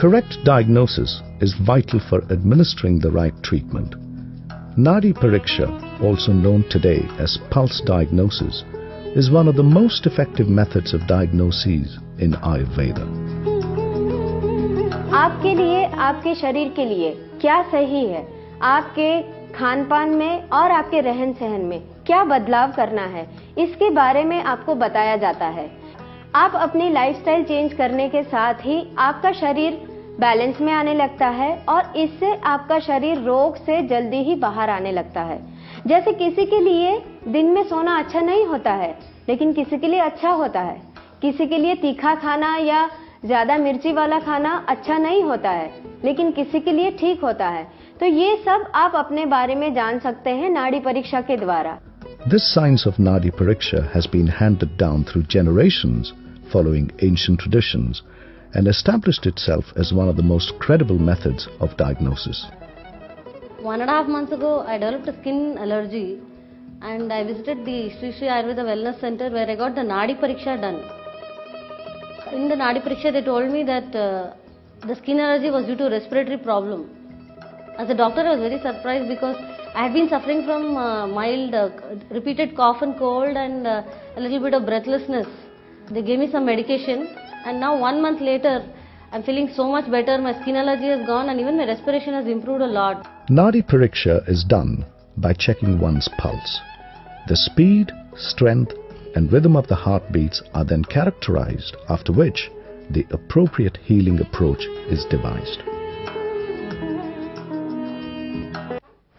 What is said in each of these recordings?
Correct diagnosis is vital for administering the right treatment. Nadi Pariksha, also known today as pulse diagnosis, is one of the most effective methods of diagnoses in Ayurveda. आपके लिए, आपके शरीर के लिए क्या सही है, आपके खान पान में और आपके रहन सहन में क्या बदलाव करना है, इसके बारे में आपको बताया जाता है। आप अपनी लाइफस्टाइल चेंज करने के साथ ही आपका शरीर बैलेंस में आने लगता है और इससे आपका शरीर रोग से जल्दी ही बाहर आने लगता है। जैसे किसी के लिए दिन में सोना अच्छा नहीं होता है, लेकिन किसी के लिए अच्छा होता है। किसी के लिए तीखा खाना या ज्यादा मिर्ची वाला खाना अच्छा नहीं होता है, लेकिन किसी के लिए ठीक होता है। तो ये सब आप अपने बारे में जान सकते हैं नाड़ी परीक्षा के द्वारा। This science of Nadi Pariksha has been handed down through generations following ancient traditions and established itself as one of the most credible methods of diagnosis. 1.5 months ago, I developed a skin allergy and I visited the Sri Sri Ayurveda Wellness Center where I got the Nadi Pariksha done. In the Nadi Pariksha, they told me that the skin allergy was due to respiratory problem. As a doctor, I was very surprised because I had been suffering from mild repeated cough and cold and a little bit of breathlessness. They gave me some medication and now 1 month later, I'm feeling so much better. My skin allergy has gone and even my respiration has improved a lot. Nadi Pariksha is done by checking one's pulse. The speed, strength and rhythm of the heartbeats are then characterized, after which the appropriate healing approach is devised.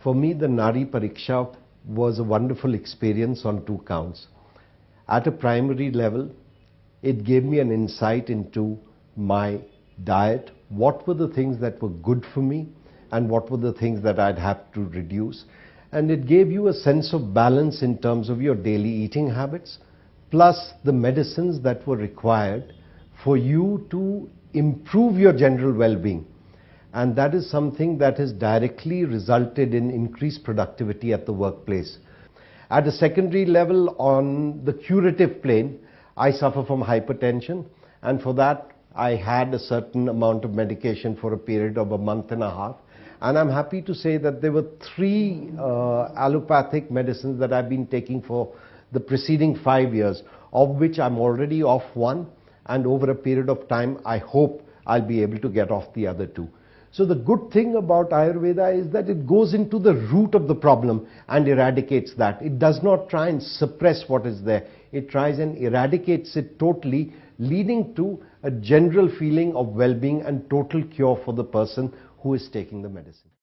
For me, the Nadi Pariksha was a wonderful experience on 2 counts. At a primary level, it gave me an insight into my diet, what were the things that were good for me and what were the things that I'd have to reduce. And it gave you a sense of balance in terms of your daily eating habits, plus the medicines that were required for you to improve your general well-being. And that is something that has directly resulted in increased productivity at the workplace. At a secondary level, on the curative plane, I suffer from hypertension, and for that I had a certain amount of medication for a period of 1.5 months. And I'm happy to say that there were 3 allopathic medicines that I've been taking for the preceding 5 years, of which I'm already off 1, and over a period of time I hope I'll be able to get off the other 2. So the good thing about Ayurveda is that it goes into the root of the problem and eradicates that. It does not try and suppress what is there. It tries and eradicates it totally, leading to a general feeling of well-being and total cure for the person who is taking the medicine.